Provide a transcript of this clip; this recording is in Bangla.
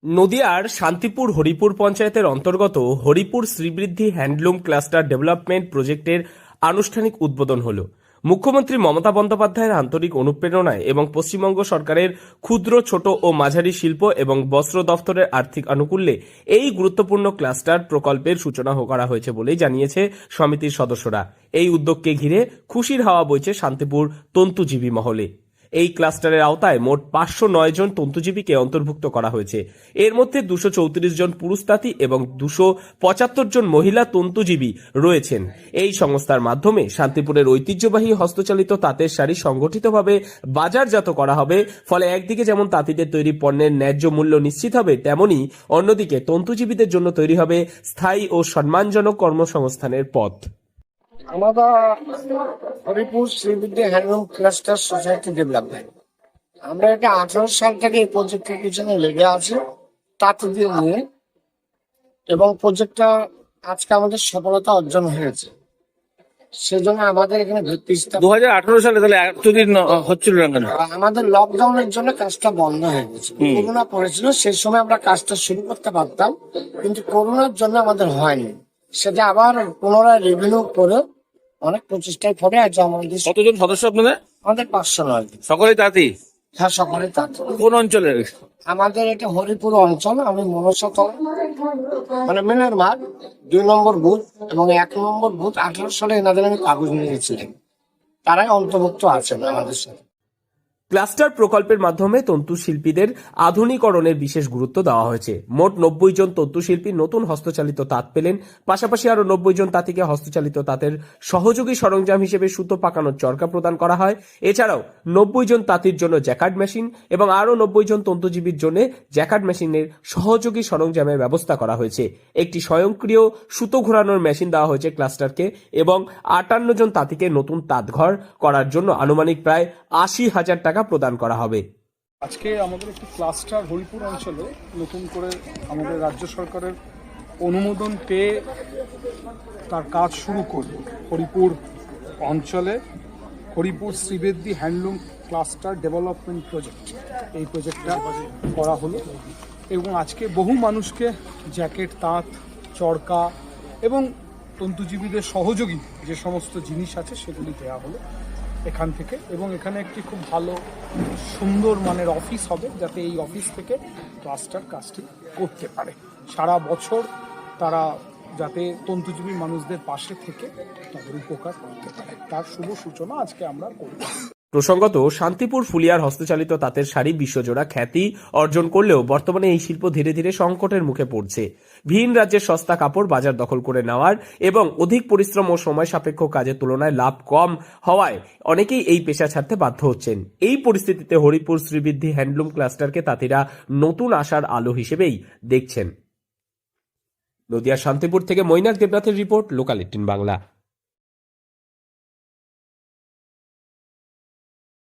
নদিয়ার শান্তিপুর হরিপুর পঞ্চায়েতের অন্তর্গত Haripur Sribriddhi handloom cluster development প্রজেক্টের আনুষ্ঠানিক উদ্বোধন হল। মুখ্যমন্ত্রী মমতা বন্দ্যোপাধ্যায়ের আন্তরিক অনুপ্রেরণায় এবং পশ্চিমবঙ্গ সরকারের ক্ষুদ্র, ছোট ও মাঝারি শিল্প এবং বস্ত্র দফতরের আর্থিক আনুকূল্যে এই গুরুত্বপূর্ণ ক্লাস্টার প্রকল্পের সূচনা করা হয়েছে বলেই জানিয়েছে সমিতির সদস্যরা। এই উদ্যোগকে ঘিরে খুশির হাওয়া বইছে শান্তিপুর তন্তুজীবী মহলে। এই ক্লাস্টারের আওতায় মোট 509 জন তন্তুজীবীকে অন্তর্ভুক্ত করা হয়েছে। এর মধ্যে 234 জন পুরুষ তাঁতি এবং 275 জন মহিলা তন্তুজীবী রয়েছেন। এই সংস্থার মাধ্যমে শান্তিপুরের ঐতিহ্যবাহী হস্তচালিত তাঁতের শাড়ি সংগঠিতভাবে বাজারজাত করা হবে। ফলে একদিকে যেমন তাঁতিদের তৈরি পণ্যের ন্যায্য মূল্য নিশ্চিত হবে, তেমনি অন্যদিকে তন্তুজীবীদের জন্য তৈরি হবে স্থায়ী ও সম্মানজনক কর্মসংস্থানের পথ। আমরা Haripur Sribriddhi handloom cluster society development, আমরা এটা 18 সাল থেকে এই প্রজেক্টের পিছনে লেগে আছি তাঁতিদের নিয়ে, এবং প্রজেক্টটা আজকে আমাদের সফলতা অর্জন হয়েছে। সেজন্য আমাদের এখানে ভিত্তি 2018 সালে তাহলে এতদিন হচ্ছিল না কেন? আমাদের লকডাউনের জন্য কাজটা বন্ধ হয়ে গেছে। করোনা পড়েছিল, সেই সময় আমরা কাজটা শুরু করতে পারতাম, কিন্তু করোনার জন্য আমাদের হয়নি। সেটা আবার পুনরায় রেভিনিউ করে অনেক প্রচেষ্টার পরে আজ আমাদের কতজন সদস্য আপনাদের? আমাদের 509 সকলেই তাঁতি? হ্যাঁ, সকলে তাঁতি। কোন অঞ্চলের? আমাদের এটা হরিপুর অঞ্চল। আমি মনসাতলা মানে মেনের মাঠ 2 নম্বর বুথ এবং 1 নম্বর বুথ 18 সালে এনাদের আমি কাগজ নিয়েছিলাম, তারাই অন্তর্ভুক্ত আছেন আমাদের সাথে। ক্লাস্টার প্রকল্পের মাধ্যমে তন্তু শিল্পীদের আধুনিকরণের বিশেষ গুরুত্ব দেওয়া হয়েছে। মোট 90 জন তন্তু শিল্পী নতুন হস্তচালিত তাঁত পেলেন। পাশাপাশি আরো 90 জন তাঁতিকে হস্তচালিত তাঁতের সহযোগী সরঞ্জাম হিসেবে সুতো পাকানোর চরকা প্রদান করা হয়। এছাড়াও 90 জন তাঁতির জন্য জ্যাকার্ড মেশিন এবং আরো 90 জন তন্তুজীবীর জন্য জ্যাকার্ড মেশিনের সহযোগী সরঞ্জামের ব্যবস্থা করা হয়েছে। একটি স্বয়ংক্রিয় সুতো ঘোরানোর মেশিন দেওয়া হয়েছে ক্লাস্টারকে, এবং 58 জন তাঁতিকে নতুন তাঁতঘর করার জন্য আনুমানিক প্রায় 80,000 টাকা প্রদান করা হবে। আজকে আমাদের একটি ক্লাস্টার হরিপুর অঞ্চলে নতুন করে আমাদের রাজ্য সরকারের অনুমোদন পেয়ে তার কাজ শুরু করব। হরিপুর অঞ্চলে Haripur Sribriddhi handloom cluster development project, এই প্রজেক্টটা করা হলো, এবং আজকে বহু মানুষকে জ্যাকেট, তাঁত, চরকা এবং তন্তুজীবীদের সহযোগী যে সমস্ত জিনিস আছে সেগুলি দেওয়া হলো এখান থেকে। এবং এখানে একটি খুব ভালো সুন্দর মানের অফিস হবে, যাতে এই অফিস থেকে ক্লাস্টার কাজটি করতে পারে। সারা বছর তারা যাতে তন্তুজীবী মানুষদের পাশে থেকে তাদের উপকার করতে পারে, তার শুভ সূচনা আজকে আমরা করব। প্রসঙ্গত, শান্তিপুর ফুলিয়ার হস্তচালিত তাঁতের শাড়ি বিশ্বজোড়া খ্যাতি অর্জন করলেও বর্তমানে এই শিল্প ধীরে ধীরে সংকটের মুখে পড়ছে। ভিন রাজ্যের সস্তা কাপড় বাজার দখল করে নেওয়ার এবং অধিক পরিশ্রম ও সময় সাপেক্ষ কাজের তুলনায় লাভ কম হওয়ায় অনেকেই এই পেশা ছাড়তে বাধ্য হচ্ছেন। এই পরিস্থিতিতে হরিপুর শ্রীবৃদ্ধি হ্যান্ডলুম ক্লাস্টারকে তাঁতিরা নতুন আশার আলো হিসেবেই দেখছেন। নদিয়ার শান্তিপুর থেকে মৈনাক দেবনাথের রিপোর্ট, লোকাল 18 বাংলা।